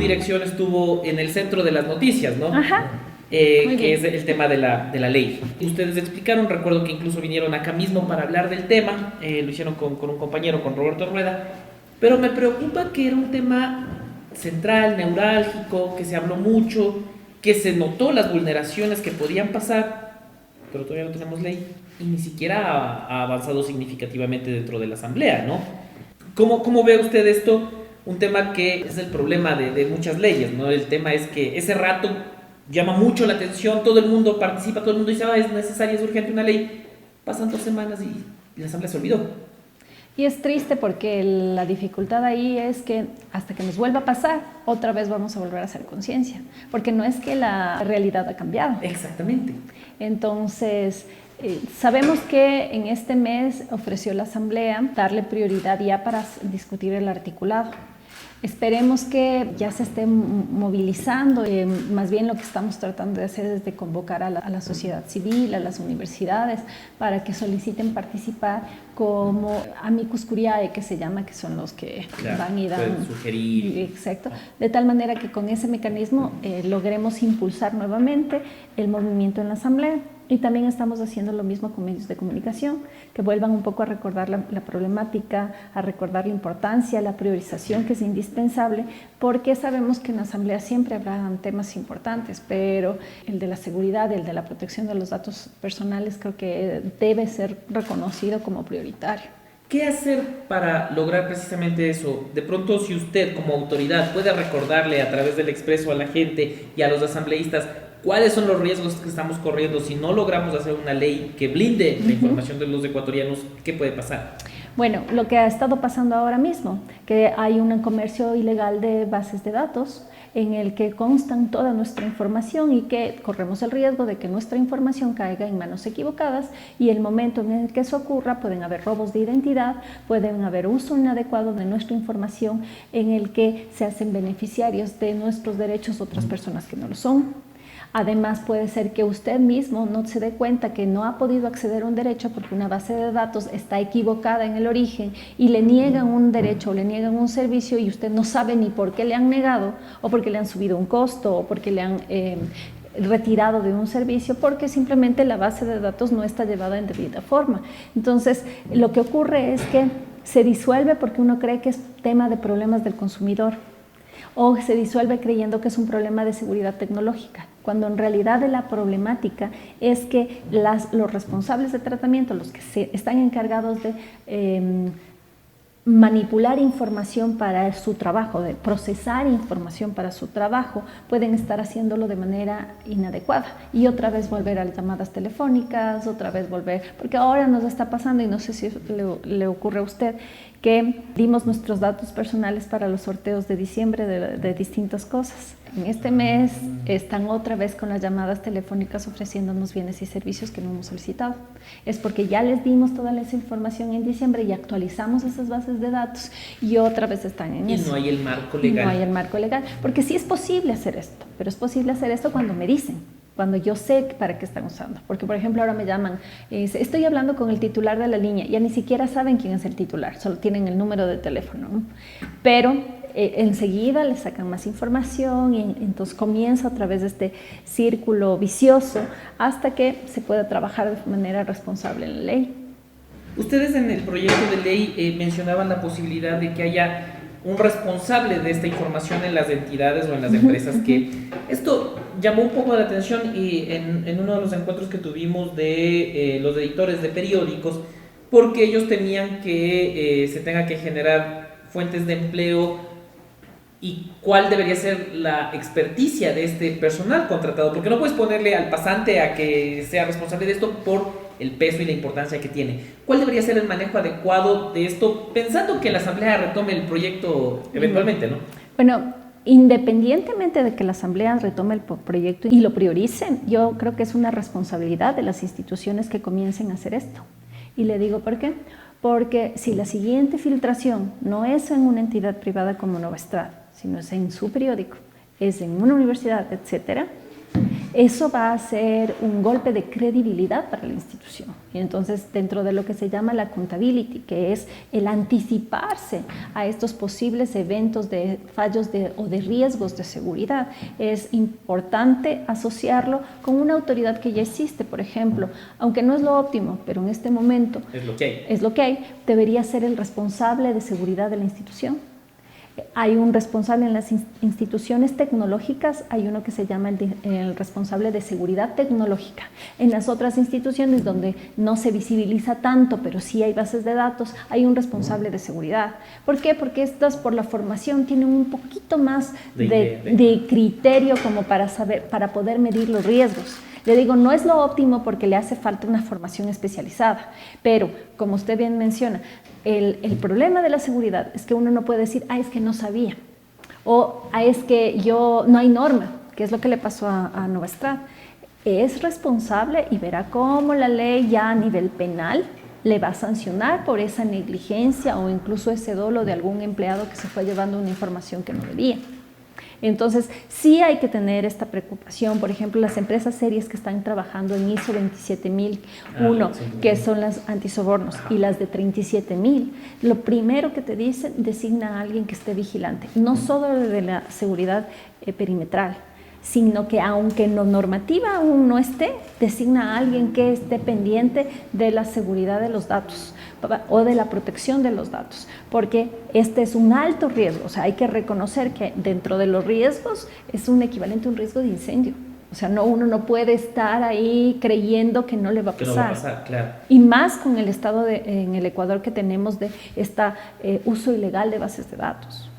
dirección estuvo en el centro de las noticias, ¿no? Ajá. Que es el tema de la ley. Ustedes explicaron, recuerdo que incluso vinieron acá mismo para hablar del tema, lo hicieron con un compañero, con Roberto Rueda, pero me preocupa que era un tema central, neurálgico, que se habló mucho, que se notó las vulneraciones que podían pasar, pero todavía no tenemos ley y ni siquiera ha avanzado significativamente dentro de la Asamblea, ¿no? ¿Cómo ve usted esto? Un tema que es el problema de muchas leyes, ¿no? El tema es que ese rato llama mucho la atención, todo el mundo participa, todo el mundo dice, es necesaria, es urgente una ley. Pasan 2 semanas y la Asamblea se olvidó. Y es triste porque la dificultad ahí es que hasta que nos vuelva a pasar, otra vez vamos a volver a hacer conciencia, porque no es que la realidad ha cambiado. Exactamente. Entonces, sabemos que en este mes ofreció la Asamblea darle prioridad ya para discutir el articulado. Esperemos que ya se esté movilizando, más bien lo que estamos tratando de hacer es de convocar a la sociedad civil, a las universidades, para que soliciten participar como amicus curiae, que se llama, que son los que van y dan... Pueden sugerir. Exacto, de tal manera que con ese mecanismo logremos impulsar nuevamente el movimiento en la Asamblea. Y también estamos haciendo lo mismo con medios de comunicación, que vuelvan un poco a recordar la problemática, a recordar la importancia, la priorización que es indispensable, porque sabemos que en la Asamblea siempre habrá temas importantes, pero el de la seguridad, el de la protección de los datos personales, creo que debe ser reconocido como prioritario. ¿Qué hacer para lograr precisamente eso? De pronto, si usted como autoridad puede recordarle a través del Expreso a la gente y a los asambleístas cuáles son los riesgos que estamos corriendo si no logramos hacer una ley que blinde la información de los ecuatorianos, ¿qué puede pasar? Bueno, lo que ha estado pasando ahora mismo, que hay un comercio ilegal de bases de datos en el que constan toda nuestra información y que corremos el riesgo de que nuestra información caiga en manos equivocadas, y el momento en el que eso ocurra pueden haber robos de identidad, pueden haber uso inadecuado de nuestra información en el que se hacen beneficiarios de nuestros derechos otras personas que no lo son. Además, puede ser que usted mismo no se dé cuenta que no ha podido acceder a un derecho porque una base de datos está equivocada en el origen y le niegan un derecho o le niegan un servicio y usted no sabe ni por qué le han negado, o porque le han subido un costo, o porque le han retirado de un servicio, porque simplemente la base de datos no está llevada en debida forma. Entonces, lo que ocurre es que se disuelve porque uno cree que es tema de problemas del consumidor, o se disuelve creyendo que es un problema de seguridad tecnológica, cuando en realidad la problemática es que los responsables de tratamiento, los que están encargados de manipular información para su trabajo, de procesar información para su trabajo, pueden estar haciéndolo de manera inadecuada y otra vez volver a las llamadas telefónicas, otra vez volver, porque ahora nos está pasando, y no sé si le ocurre a usted, que dimos nuestros datos personales para los sorteos de diciembre de distintas cosas. En este mes están otra vez con las llamadas telefónicas ofreciéndonos bienes y servicios que no hemos solicitado. Es porque ya les dimos toda esa información en diciembre y actualizamos esas bases de datos y otra vez están en eso. Y no hay el marco legal. No hay el marco legal, porque sí es posible hacer esto, pero es posible hacer esto cuando me dicen, cuando yo sé para qué están usando. Porque, por ejemplo, ahora me llaman, estoy hablando con el titular de la línea, ya ni siquiera saben quién es el titular, solo tienen el número de teléfono, ¿no? Pero enseguida les sacan más información y entonces comienza a través de este círculo vicioso hasta que se pueda trabajar de manera responsable en la ley. Ustedes en el proyecto de ley mencionaban la posibilidad de que haya un responsable de esta información en las entidades o en las empresas, que esto llamó un poco la atención y en uno de los encuentros que tuvimos de los editores de periódicos, porque ellos temían que se tenga que generar fuentes de empleo y cuál debería ser la experticia de este personal contratado, porque no puedes ponerle al pasante a que sea responsable de esto por el peso y la importancia que tiene. ¿Cuál debería ser el manejo adecuado de esto, pensando que la Asamblea retome el proyecto eventualmente, ¿no? Bueno, independientemente de que la Asamblea retome el proyecto y lo prioricen, yo creo que es una responsabilidad de las instituciones que comiencen a hacer esto. Y le digo ¿por qué? Porque si la siguiente filtración no es en una entidad privada como Nueva Estrada, sino es en su periódico, es en una universidad, etcétera, Eso va a ser un golpe de credibilidad para la institución. Y entonces, dentro de lo que se llama la accountability, que es el anticiparse a estos posibles eventos de fallos o de riesgos de seguridad, es importante asociarlo con una autoridad que ya existe. Por ejemplo, aunque no es lo óptimo, pero en este momento es lo que hay, debería ser el responsable de seguridad de la institución. Hay un responsable en las instituciones tecnológicas, hay uno que se llama el responsable de seguridad tecnológica. En las otras instituciones donde no se visibiliza tanto, pero sí hay bases de datos, hay un responsable de seguridad. ¿Por qué? Porque estas, por la formación, tienen un poquito más de criterio como para saber, para poder medir los riesgos. Le digo, no es lo óptimo porque le hace falta una formación especializada, pero como usted bien menciona, el problema de la seguridad es que uno no puede decir, es que no sabía, o es que no hay norma, que es lo que le pasó a Novastrad. Es responsable y verá cómo la ley ya a nivel penal le va a sancionar por esa negligencia o incluso ese dolo de algún empleado que se fue llevando una información que no debía. Entonces, sí hay que tener esta preocupación. Por ejemplo, las empresas serias que están trabajando en ISO 27001, que son las antisobornos, y las de 37000, lo primero que te dicen, designa a alguien que esté vigilante, no solo de la seguridad perimetral, sino que aunque la normativa aún no esté, designa a alguien que esté pendiente de la seguridad de los datos o de la protección de los datos, porque este es un alto riesgo. O sea, hay que reconocer que dentro de los riesgos es un equivalente a un riesgo de incendio. O sea, uno no puede estar ahí creyendo que no le va a pasar. Que no va a pasar, claro. Y más con el estado en el Ecuador que tenemos de uso ilegal de bases de datos.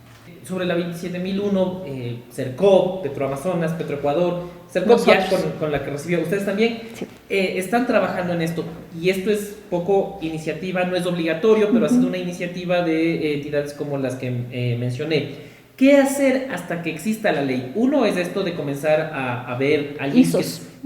Sobre la 27001, Sercop, Petroamazonas, Petroecuador, Sercop ya con la que recibió, ustedes también están trabajando en esto, y esto es poco iniciativa, no es obligatorio, pero ha sido una iniciativa de entidades como las que mencioné. ¿Qué hacer hasta que exista la ley? Uno es esto de comenzar a ver a alguien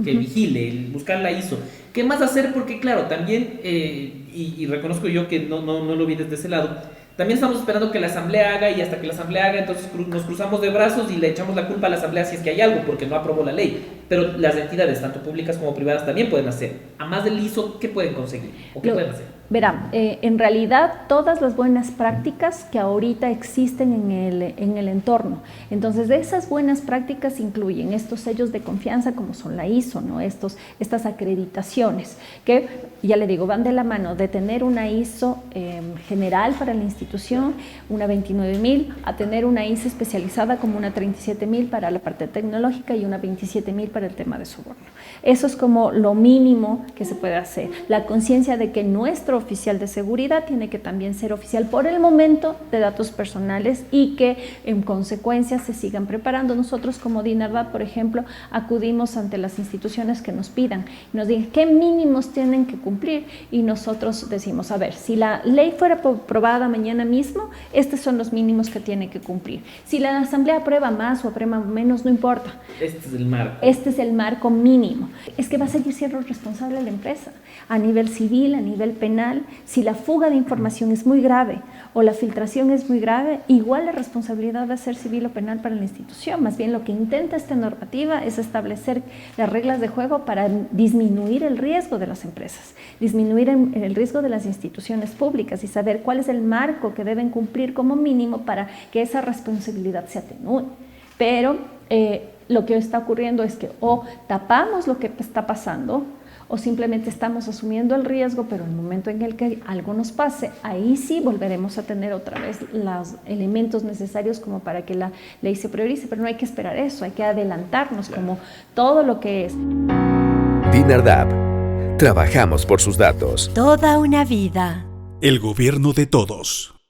que vigile, buscar la ISO. ¿Qué más hacer? Porque claro, también, y reconozco yo que no lo vi desde ese lado, también estamos esperando que la Asamblea haga, y hasta que la Asamblea haga, entonces nos cruzamos de brazos y le echamos la culpa a la Asamblea si es que hay algo, porque no aprobó la ley. Pero las entidades, tanto públicas como privadas, también pueden hacer. A más del ISO, ¿qué pueden conseguir? ¿O qué pueden hacer? Verá, en realidad todas las buenas prácticas que ahorita existen en el entorno. Entonces, de esas buenas prácticas incluyen estos sellos de confianza como son la ISO, ¿no? Estas acreditaciones que, ya le digo, van de la mano de tener una ISO general para la institución, una 29000, a tener una ISO especializada como una 37000 para la parte tecnológica y una 27000 para el tema de soborno. Eso es como lo mínimo que se puede hacer. La conciencia de que nuestro oficial de seguridad tiene que también ser oficial por el momento de datos personales y que en consecuencia se sigan preparando. Nosotros como DINARDAP, por ejemplo, acudimos ante las instituciones que nos pidan, nos digan qué mínimos tienen que cumplir, y nosotros decimos, a ver, si la ley fuera aprobada mañana mismo, estos son los mínimos que tiene que cumplir. Si la Asamblea aprueba más o aprueba menos, no importa. Este es el marco. Este es el marco mínimo. Es que va a seguir siendo responsable la empresa a nivel civil, a nivel penal. Si la fuga de información es muy grave o la filtración es muy grave, igual la responsabilidad va a ser civil o penal para la institución. Más bien lo que intenta esta normativa es establecer las reglas de juego para disminuir el riesgo de las empresas, disminuir el riesgo de las instituciones públicas y saber cuál es el marco que deben cumplir como mínimo para que esa responsabilidad se atenúe. Pero lo que está ocurriendo es que o tapamos lo que está pasando, o simplemente estamos asumiendo el riesgo, pero en el momento en el que algo nos pase, ahí sí volveremos a tener otra vez los elementos necesarios como para que la ley se priorice, pero no hay que esperar eso, hay que adelantarnos como todo lo que es. DINARDAP. Trabajamos por sus datos. Toda una vida. El gobierno de todos.